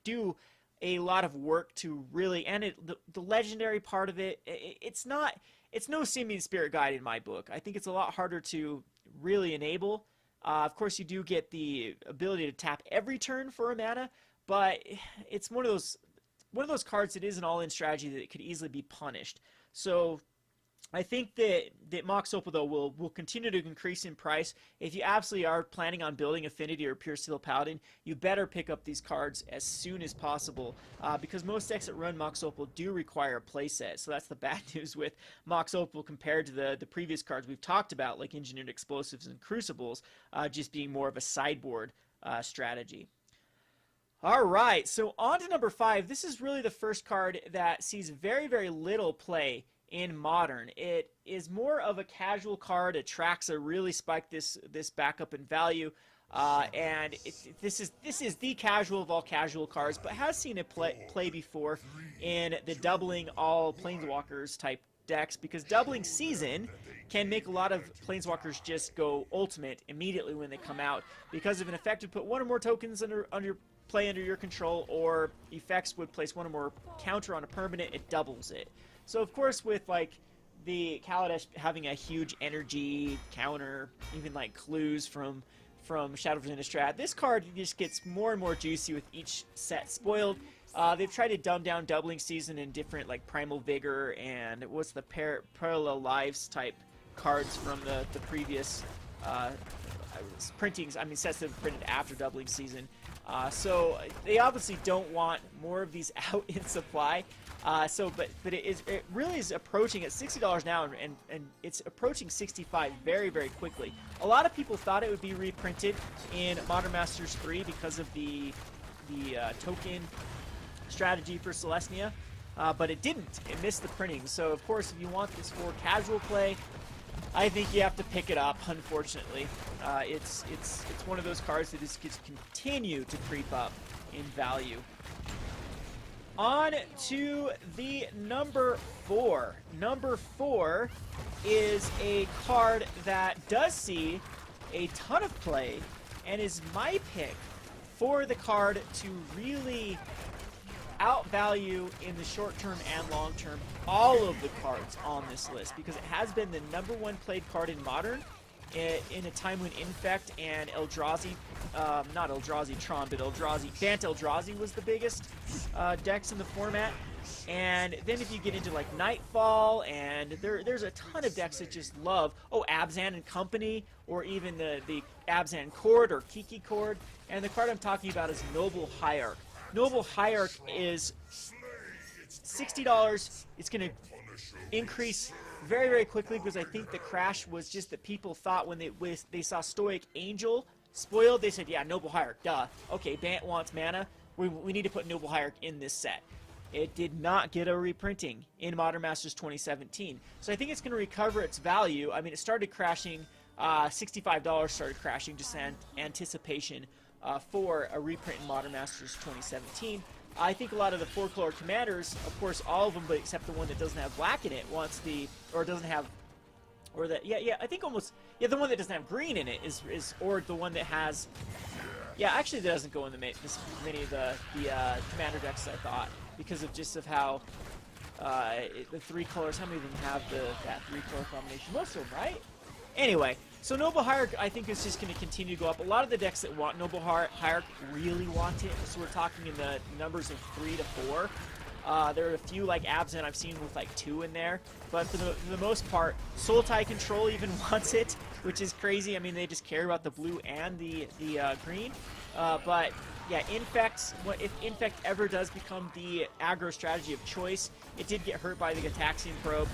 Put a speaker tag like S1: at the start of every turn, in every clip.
S1: do a lot of work to really, and the legendary part of it's no Simian Spirit Guide in my book. I think it's a lot harder to really enable. Of course, you do get the ability to tap every turn for a mana, but it's one of those cards that is an all-in strategy that could easily be punished. So I think that Mox Opal, though, will continue to increase in price. If you absolutely are planning on building Affinity or Pure Steel Paladin, you better pick up these cards as soon as possible, because most decks that run Mox Opal do require a playset. So that's the bad news with Mox Opal compared to the previous cards we've talked about, like Engineered Explosives and Crucibles, just being more of a sideboard strategy. All right, so on to number 5. This is really the first card that sees very, very little play in Modern. It is more of a casual card. Atraxa really spiked this back up in value, and this is the casual of all casual cards, but has seen it play before in the doubling all Planeswalkers type decks, because doubling Season can make a lot of Planeswalkers just go ultimate immediately when they come out, because if an effect would put one or more tokens under your control, or effects would place one or more counter on a permanent, it doubles it. So of course, with like the Kaladesh having a huge energy counter, even like clues from Shadow of Innistrad, this card just gets more and more juicy with each set spoiled. They've tried to dumb down doubling Season in different like Primal Vigor and what's the Parallel Lives type cards from the previous printings. I mean, sets that have printed after doubling Season. So they obviously don't want more of these out in supply. But it really is approaching at $60 now, and it's approaching 65 very, very quickly. A lot of people thought it would be reprinted in Modern Masters 3 because of the token strategy for Celestia, but it didn't. It missed the printing. So of course, if you want this for casual play, I think you have to pick it up. Unfortunately, it's one of those cards that just continue to creep up in value. On to the number 4. Number 4 is a card that does see a ton of play and is my pick for the card to really outvalue in the short term and long term all of the cards on this list, because it has been the #1 played card in Modern in a time when Infect and Eldrazi, not Eldrazi Tron, but Bant Eldrazi was the biggest decks in the format. And then if you get into like Nightfall, and there's a ton of decks that just love, Abzan and Company, or even the Abzan Chord or Kiki Chord. And the card I'm talking about is Noble Hierarch. Noble Hierarch is $60. It's going to increase very, very quickly, because I think the crash was just that people thought when they saw Stoic Angel spoiled, they said, yeah, Noble Hierarch, duh. Okay, Bant wants mana. We need to put Noble Hierarch in this set. It did not get a reprinting in Modern Masters 2017. So I think it's going to recover its value. I mean, it started crashing, $65 started crashing, just in anticipation for a reprint in Modern Masters 2017. I think a lot of the 4-color commanders, of course, all of them, but except the one that doesn't have black in it, the one that doesn't have green in it or the one that has, actually that doesn't go in many of the commander decks, I thought, because of how the 3 colors, how many of them have that 3-color combination? Most of them, right? Anyway, so Noble Hierarch, I think, is just going to continue to go up. A lot of the decks that want Noble Hierarch really want it, so we're talking in the numbers of 3 to 4. There are a few, like Abzan, I've seen with like 2 in there, but for the most part, Sultai Control even wants it, which is crazy. I mean, they just care about the blue and the green. But yeah, Infect, if Infect ever does become the aggro strategy of choice, it did get hurt by the Gataxian Probe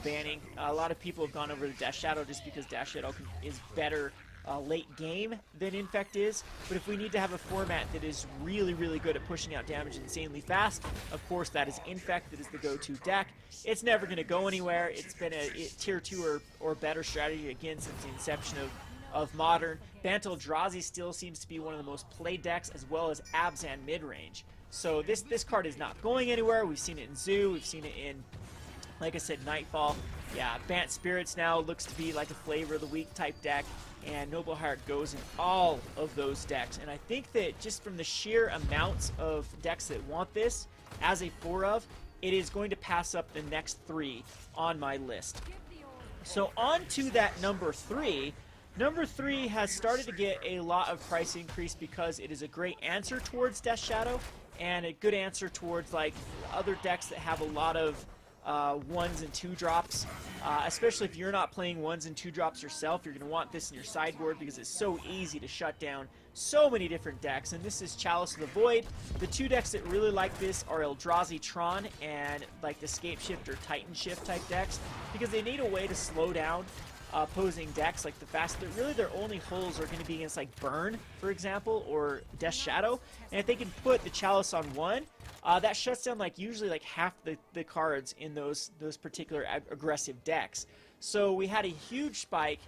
S1: banning. A lot of people have gone over to Death Shadow just because Death Shadow is better late game than Infect is. But if we need to have a format that is really, really good at pushing out damage insanely fast, of course that is Infect. That is the go-to deck. It's never going to go anywhere. It's been a tier 2 or better strategy again since the inception of Modern. Bant Eldrazi still seems to be one of the most played decks, as well as Abzan midrange. So this card is not going anywhere. We've seen it in Zoo. We've seen it in Like I said, Nightfall. Yeah, Bant Spirits now looks to be like a Flavor of the Week type deck, and Noble Heart goes in all of those decks. And I think that just from the sheer amounts of decks that want this as a 4 of, it is going to pass up the next 3 on my list. So on to that number 3. Number 3 has started to get a lot of price increase because it is a great answer towards Death Shadow, and a good answer towards like other decks that have a lot of 1s and 2 drops, especially if you're not playing 1s and 2 drops yourself. You're going to want this in your sideboard because it's so easy to shut down so many different decks. And this is Chalice of the Void. The 2 decks that really like this are Eldrazi Tron and like the Scape Shift or Titan Shift type decks, because they need a way to slow down opposing decks. Like the fast, really their only holes are going to be against like Burn, for example, or Death Shadow. And if they can put the Chalice on 1, that shuts down like usually like half the cards in those particular aggressive decks. So we had a huge spike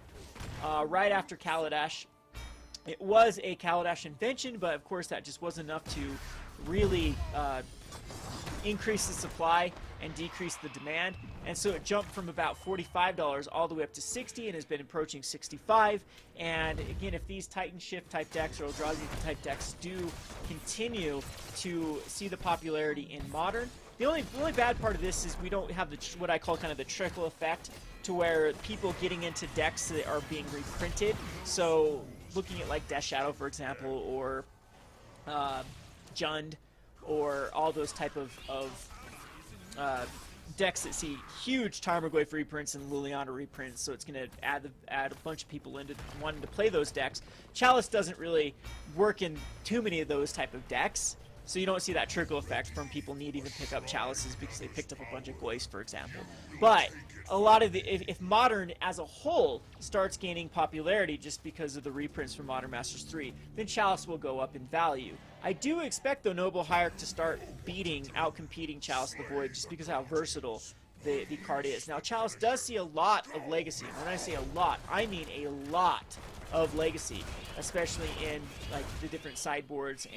S1: right after Kaladesh. It was a Kaladesh invention, but of course that just wasn't enough to really increase the supply and decrease the demand, and so it jumped from about $45 all the way up to $60 and has been approaching $65. And again, if these Titan Shift type decks or Eldrazi type decks do continue to see the popularity in Modern, the only bad part of this is we don't have what I call kind of the trickle effect, to where people getting into decks that are being reprinted. So looking at like Death Shadow, for example, or Jund, or all those type of decks that see huge Tarmogoyf reprints and Liliana reprints, so it's going to add a bunch of people into wanting to play those decks. Chalice doesn't really work in too many of those type of decks, so you don't see that trickle effect from people needing to pick up Chalices because they picked up a bunch of Goyfs, for example. But a lot of if Modern as a whole starts gaining popularity just because of the reprints from Modern Masters 3, then Chalice will go up in value. I do expect, though, Noble Hierarch to start out-competing Chalice the Void just because of how versatile the card is. Now, Chalice does see a lot of legacy. When I say a lot, I mean a lot of legacy, especially in like the different sideboards,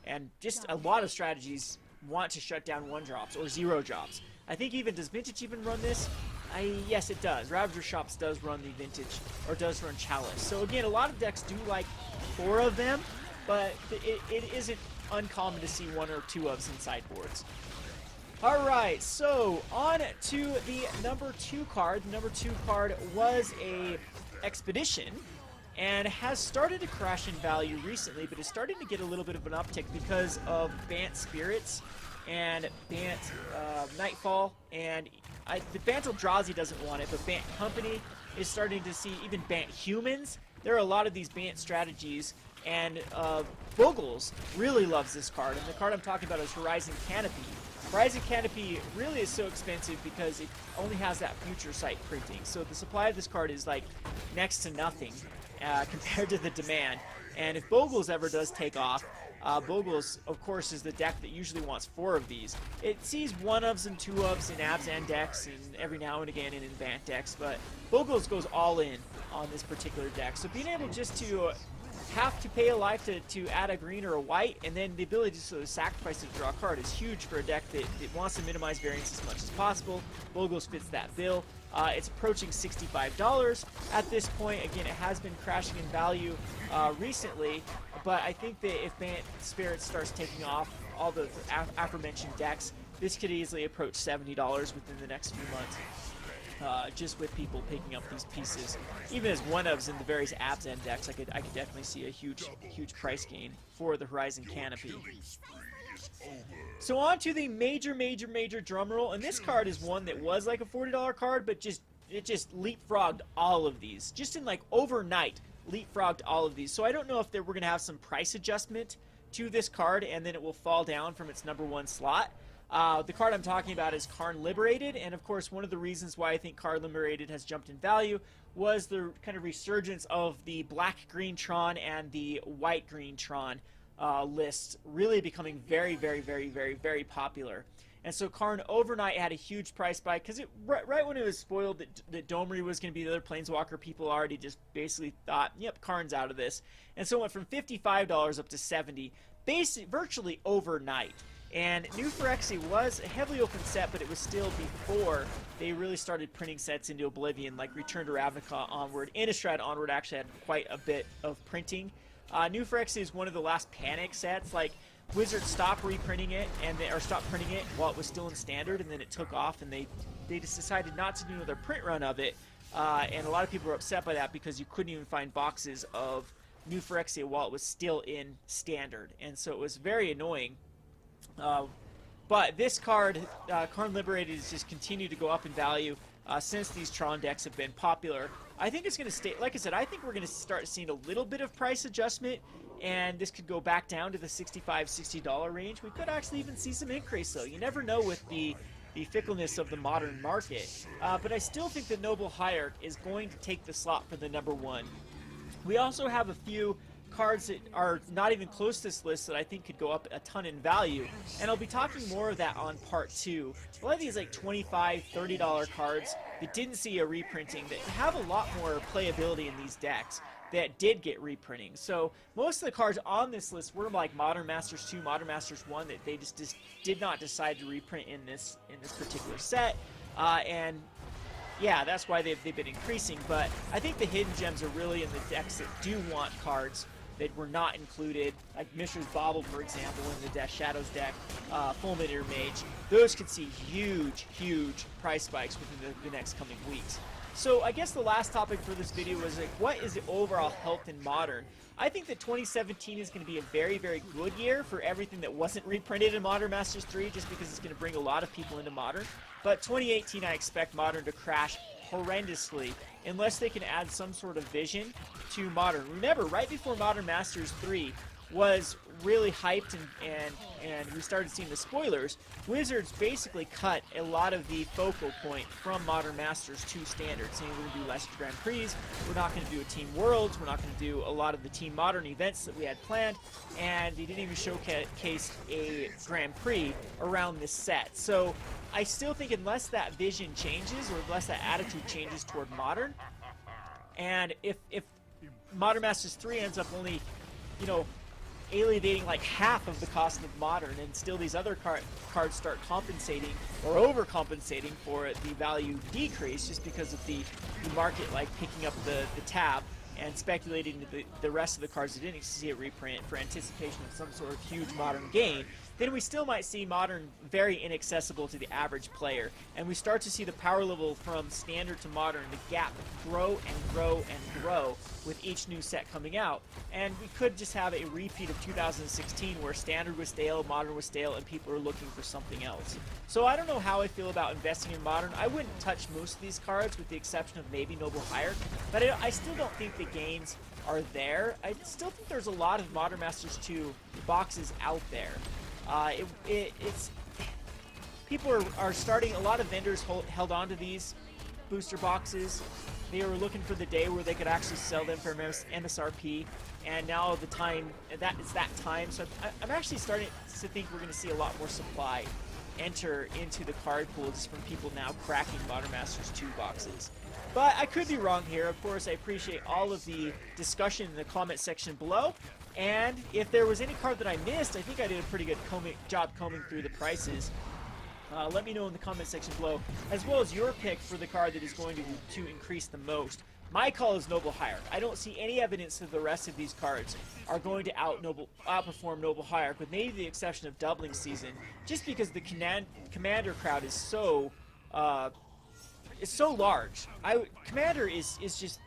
S1: and just a lot of strategies want to shut down 1-drops or 0-drops. I think does Vintage even run this? Yes, it does. Ravager Shops does run the Vintage, or does run Chalice. So again, a lot of decks do like 4 of them, but it isn't uncommon to see 1 or 2 ofs in sideboards. Alright, so on to the number 2 card. The number 2 card was a Expedition, and has started to crash in value recently, but is starting to get a little bit of an uptick because of Bant Spirits and Bant Nightfall, and the Bant Eldrazi doesn't want it, but Bant Company is starting to see, even Bant Humans. There are a lot of these Bant strategies, and Bogles really loves this card, and the card I'm talking about is Horizon Canopy. Horizon Canopy really is so expensive because it only has that future sight printing, so the supply of this card is like next to nothing compared to the demand. And if Bogles ever does take off, Bogles, of course, is the deck that usually wants 4 of these. It sees 1-ofs and 2-ofs in Abzan decks and every now and again in Invant decks, but Bogles goes all in on this particular deck. So being able just to have to pay a life to add a green or a white, and then the ability to sort of sacrifice to draw a card is huge for a deck that wants to minimize variance as much as possible. Bogles fits that bill. It's approaching $65 at this point. Again, it has been crashing in value recently, but I think that if Bant Spirit starts taking off all the aforementioned decks, this could easily approach $70 within the next few months. Just with people picking up these pieces, even as 1-ofs in the various Abzan decks, I could definitely see a huge price gain for the Horizon Canopy. So on to the major drum roll, and this card is one that was like a $40 card, but it just leapfrogged all of these, just in like overnight leapfrogged all of these. So I don't know if we're gonna have some price adjustment to this card, and then it will fall down from its number 1 slot. The card I'm talking about is Karn Liberated, and of course one of the reasons why I think Karn Liberated has jumped in value was the kind of resurgence of the black-green Tron and the white-green Tron lists really becoming very popular. And so Karn overnight had a huge price spike because right when it was spoiled that Domri was going to be the other Planeswalker, people already just basically thought, yep, Karn's out of this. And so it went from $55 up to $70, virtually overnight. And New Phyrexia was a heavily open set, but it was still before they really started printing sets into Oblivion, like Return to Ravnica onward. Innistrad onward actually had quite a bit of printing. New Phyrexia is one of the last panic sets. Like, Wizards stopped reprinting it, or stopped printing it while it was still in Standard, and then it took off, and they just decided not to do another print run of it. And a lot of people were upset by that because you couldn't even find boxes of New Phyrexia while it was still in Standard. And so it was very annoying. But this card, Karn Liberated, has just continued to go up in value since these Tron decks have been popular. I think it's going to stay, like I said, I think we're going to start seeing a little bit of price adjustment, and this could go back down to the $65, $60 range. We could actually even see some increase, though. You never know with the fickleness of the modern market. But I still think the Noble Hierarch is going to take the slot for the #1. We also have a few cards that are not even close to this list that I think could go up a ton in value, and I'll be talking more of that on part 2. A lot of these like $25, $30 cards that didn't see a reprinting that have a lot more playability in these decks that did get reprinting. So most of the cards on this list were like Modern Masters 2, Modern Masters 1 that they just did not decide to reprint in this particular set, and yeah, that's why they've been increasing. But I think the hidden gems are really in the decks that do want cards that were not included, like Mishra's Bauble, for example, in the Death Shadows deck, Fulminator Mage. Those could see huge, huge price spikes within the next coming weeks. So I guess the last topic for this video was like, what is the overall health in Modern? I think that 2017 is going to be a very, very good year for everything that wasn't reprinted in Modern Masters 3, just because it's going to bring a lot of people into Modern. But 2018, I expect Modern to crash horrendously unless they can add some sort of vision to Modern. Remember, right before Modern Masters 3 was really hyped and we started seeing the spoilers, Wizards basically cut a lot of the focal point from Modern Masters to Standard, saying we're going to do less Grand Prix, we're not going to do a Team Worlds, we're not going to do a lot of the Team Modern events that we had planned, and they didn't even showcase a Grand Prix around this set. So I still think unless that vision changes, or unless that attitude changes toward Modern, and if Modern Masters 3 ends up only, you know, alienating like half of the cost of Modern, and still these other cards start compensating or overcompensating for the value decrease just because of the market like picking up the tab and speculating the rest of the cards that didn't see a reprint for anticipation of some sort of huge Modern gain, then we still might see Modern very inaccessible to the average player. And we start to see the power level from Standard to Modern, the gap grow and grow and grow with each new set coming out. And we could just have a repeat of 2016 where Standard was stale, Modern was stale, and people are looking for something else. So I don't know how I feel about investing in Modern. I wouldn't touch most of these cards with the exception of maybe Noble Hierarch, but I still don't think the gains are there. I still think there's a lot of Modern Masters 2 boxes out there. It's people are starting, a lot of vendors held on to these booster boxes. They were looking for the day where they could actually sell them for MSRP, and now the time, it's that time. So I'm actually starting to think we're going to see a lot more supply enter into the card pool just from people now cracking Modern Masters 2 boxes. But I could be wrong here. Of course, I appreciate all of the discussion in the comment section below. And if there was any card that I missed, I think I did a pretty good job combing through the prices. Let me know in the comment section below, as well as your pick for the card that is going to increase the most. My call is Noble Hierarch. I don't see any evidence that the rest of these cards are going to outperform Noble Hierarch, with maybe the exception of Doubling Season, just because the Commander crowd is so large. Commander is just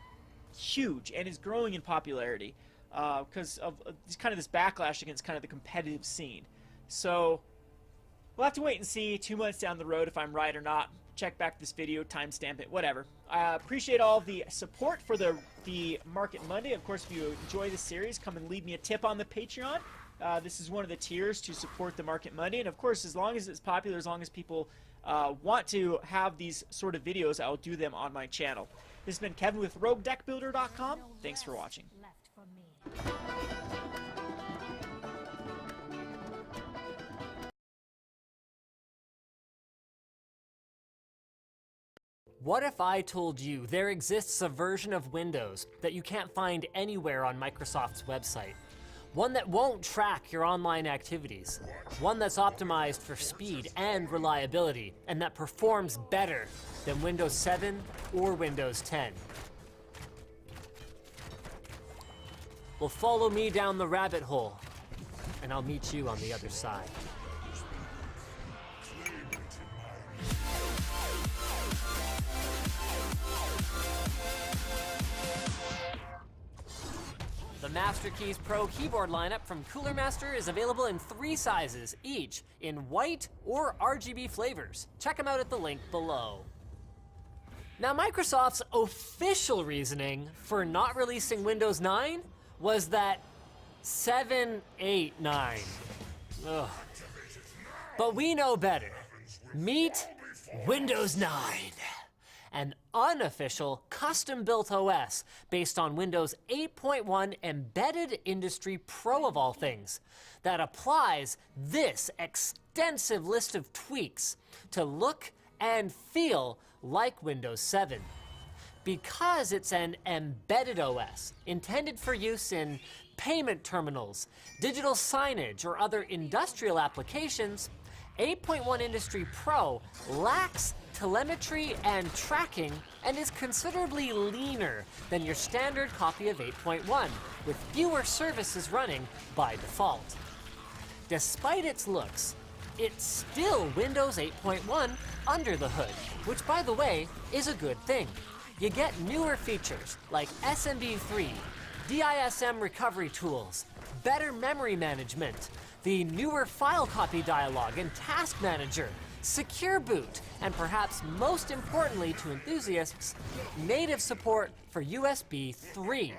S1: huge and is growing in popularity because of kind of this backlash against kind of the competitive scene. So we'll have to wait and see 2 months down the road if I'm right or not. Check back this video, timestamp it, whatever. I appreciate all the support for the Market Monday. Of course, if you enjoy this series, come and leave me a tip on the Patreon. This is one of the tiers to support the Market Monday. And of course, as long as it's popular, as long as people want to have these sort of videos, I'll do them on my channel. This has been Kevin with RogueDeckBuilder.com. Thanks for watching.
S2: What if I told you there exists a version of Windows that you can't find anywhere on Microsoft's website? One that won't track your online activities. One that's optimized for speed and reliability, and that performs better than Windows 7 or Windows 10. Well, follow me down the rabbit hole, and I'll meet you on the other side. The Master Keys Pro keyboard lineup from Cooler Master is available in 3 sizes, each in white or RGB flavors. Check them out at the link below. Now, Microsoft's official reasoning for not releasing Windows 9 was that 789. Ugh. But we know better. Meet Windows 9. An unofficial custom-built OS based on Windows 8.1 Embedded Industry Pro of all things that applies this extensive list of tweaks to look and feel like Windows 7. Because it's an embedded OS intended for use in payment terminals, digital signage, or other industrial applications, 8.1 Industry Pro lacks telemetry and tracking and is considerably leaner than your standard copy of 8.1, with fewer services running by default. Despite its looks, it's still Windows 8.1 under the hood, which, by the way, is a good thing. You get newer features like SMB3, DISM recovery tools, better memory management, the newer file copy dialog and task manager, secure boot, and perhaps most importantly to enthusiasts, native support for USB 3.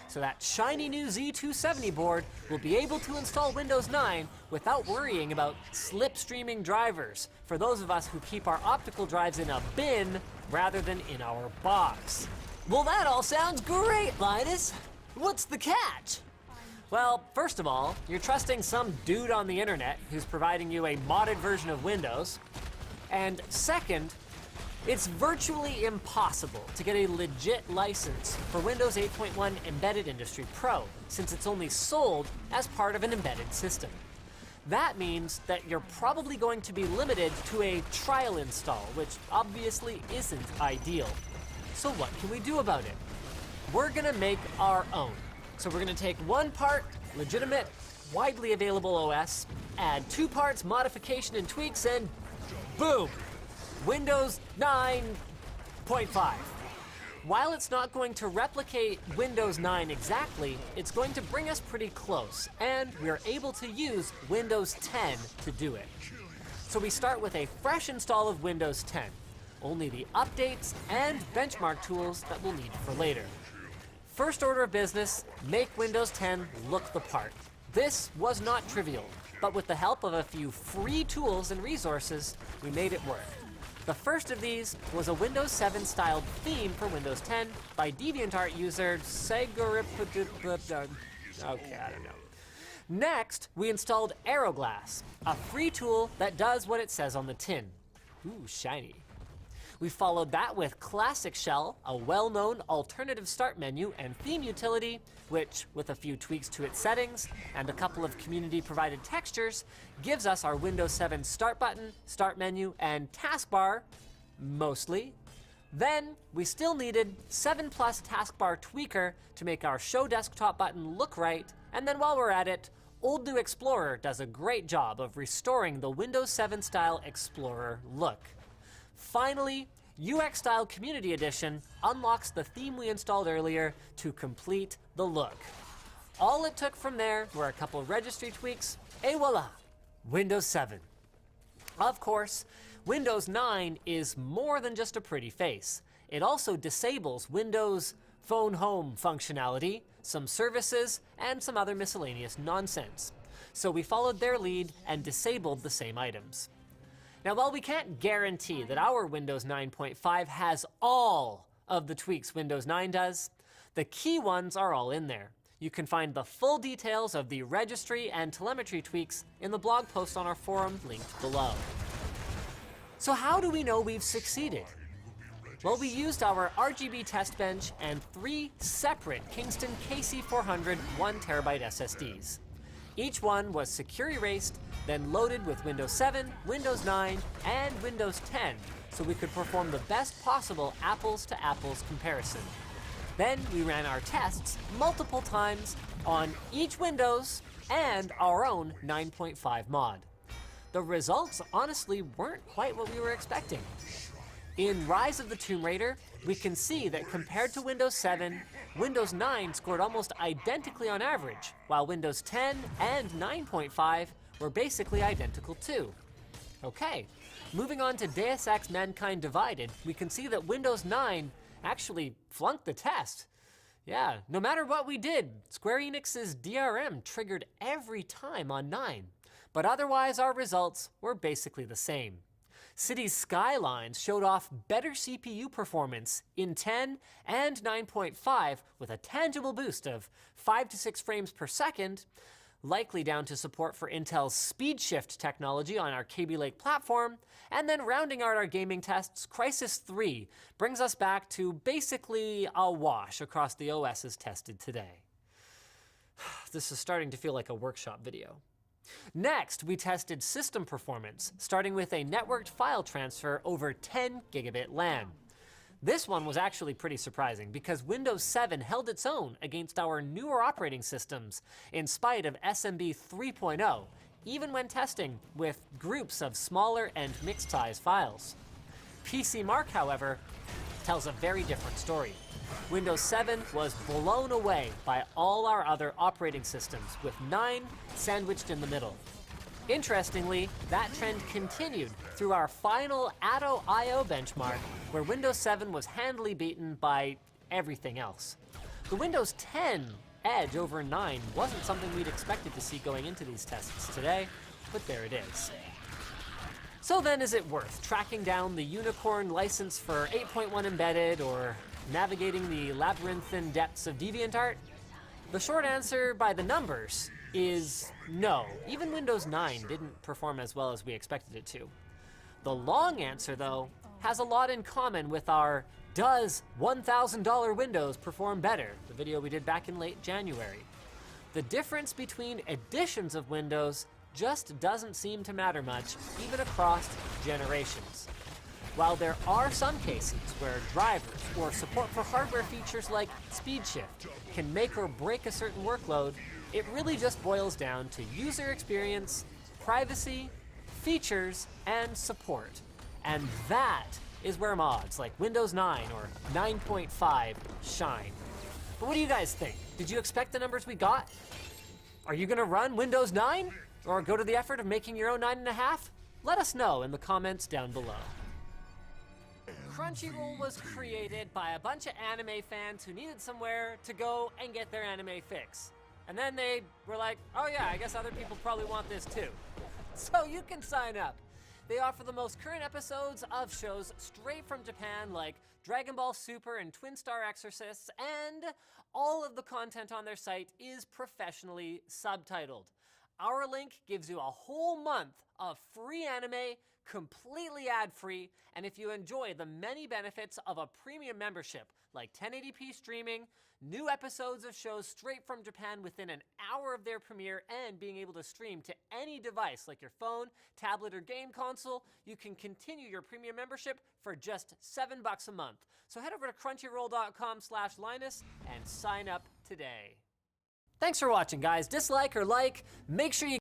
S2: So that shiny new Z270 board will be able to install Windows 9 without worrying about slipstreaming drivers for those of us who keep our optical drives in a bin rather than in our box. Well, that all sounds great, Linus. What's the catch? Well, first of all, you're trusting some dude on the internet who's providing you a modded version of Windows. And second, it's virtually impossible to get a legit license for Windows 8.1 Embedded Industry Pro, since it's only sold as part of an embedded system. That means that you're probably going to be limited to a trial install, which obviously isn't ideal. So what can we do about it? We're gonna make our own. So we're gonna take 1 part legitimate, widely available OS, add 2 parts modification and tweaks, and boom! Windows 9.5. While it's not going to replicate Windows 9 exactly, it's going to bring us pretty close, and we're able to use Windows 10 to do it. So we start with a fresh install of Windows 10, only the updates and benchmark tools that we'll need for later. First order of business, make Windows 10 look the part. This was not trivial, but with the help of a few free tools and resources, we made it work. The first of these was a Windows 7 styled theme for Windows 10 by DeviantArt user Segurip. Okay, I don't know. Next, we installed Aeroglass, a free tool that does what it says on the tin. Ooh, shiny. We followed that with Classic Shell, a well-known alternative start menu and theme utility, which, with a few tweaks to its settings and a couple of community-provided textures, gives us our Windows 7 start button, start menu, and taskbar, mostly. Then, we still needed 7+ taskbar tweaker to make our show desktop button look right, and then while we're at it, Old New Explorer does a great job of restoring the Windows 7 style Explorer look. Finally, UX Style Community Edition unlocks the theme we installed earlier to complete the look. All it took from there were a couple registry tweaks, et voila, Windows 7. Of course, Windows 9 is more than just a pretty face. It also disables Windows Phone Home functionality, some services, and some other miscellaneous nonsense. So we followed their lead and disabled the same items. Now, while we can't guarantee that our Windows 9.5 has all of the tweaks Windows 9 does, the key ones are all in there. You can find the full details of the registry and telemetry tweaks in the blog post on our forum linked below. So how do we know we've succeeded? Well, we used our RGB test bench and 3 separate Kingston KC400 1TB SSDs. Each one was secure erased, then loaded with Windows 7, Windows 9, and Windows 10, so we could perform the best possible apples-to-apples comparison. Then we ran our tests multiple times on each Windows and our own 9.5 mod. The results honestly weren't quite what we were expecting. In Rise of the Tomb Raider, we can see that compared to Windows 7, Windows 9 scored almost identically on average, while Windows 10 and 9.5 were basically identical too. Okay, moving on to Deus Ex Mankind Divided, we can see that Windows 9 actually flunked the test. Yeah, no matter what we did, Square Enix's DRM triggered every time on 9, but otherwise our results were basically the same. Cities Skylines showed off better CPU performance in 10 and 9.5 with a tangible boost of 5 to 6 frames per second, likely down to support for Intel's speed shift technology on our Kaby Lake platform, and then rounding out our gaming tests, Crysis 3 brings us back to basically a wash across the OSs tested today. This is starting to feel like a workshop video. Next, we tested system performance, starting with a networked file transfer over 10 gigabit LAN. This one was actually pretty surprising because Windows 7 held its own against our newer operating systems in spite of SMB 3.0, even when testing with groups of smaller and mixed-size files. PC Mark, however, tells a very different story. Windows 7 was blown away by all our other operating systems, with 9 sandwiched in the middle. Interestingly, that trend continued through our final Atto I/O benchmark, where Windows 7 was handily beaten by everything else. The Windows 10 edge over 9 wasn't something we'd expected to see going into these tests today, but there it is. So then, is it worth tracking down the Unicorn license for 8.1 embedded or navigating the labyrinthine depths of DeviantArt? The short answer by the numbers is no. Even Windows 9 didn't perform as well as we expected it to. The long answer, though, has a lot in common with our Does $1,000 Windows Perform Better? The video we did back in late January. The difference between editions of Windows just doesn't seem to matter much, even across generations. While there are some cases where drivers or support for hardware features like speed shift can make or break a certain workload, it really just boils down to user experience, privacy, features, and support. And that is where mods like Windows 9 or 9.5 shine. But what do you guys think? Did you expect the numbers we got? Are you gonna run Windows 9? Or go to the effort of making your own 9.5? Let us know in the comments down below. Crunchyroll was created by a bunch of anime fans who needed somewhere to go and get their anime fix. And then they were like, oh yeah, I guess other people probably want this too. So you can sign up. They offer the most current episodes of shows straight from Japan like Dragon Ball Super and Twin Star Exorcists, and all of the content on their site is professionally subtitled. Our link gives you a whole month of free anime, completely ad-free, and if you enjoy the many benefits of a premium membership, like 1080p streaming, new episodes of shows straight from Japan within an hour of their premiere, and being able to stream to any device like your phone, tablet, or game console, you can continue your premium membership for just $7 a month. So head over to crunchyroll.com/Linus and sign up today. Thanks for watching, guys. Dislike or like, make sure you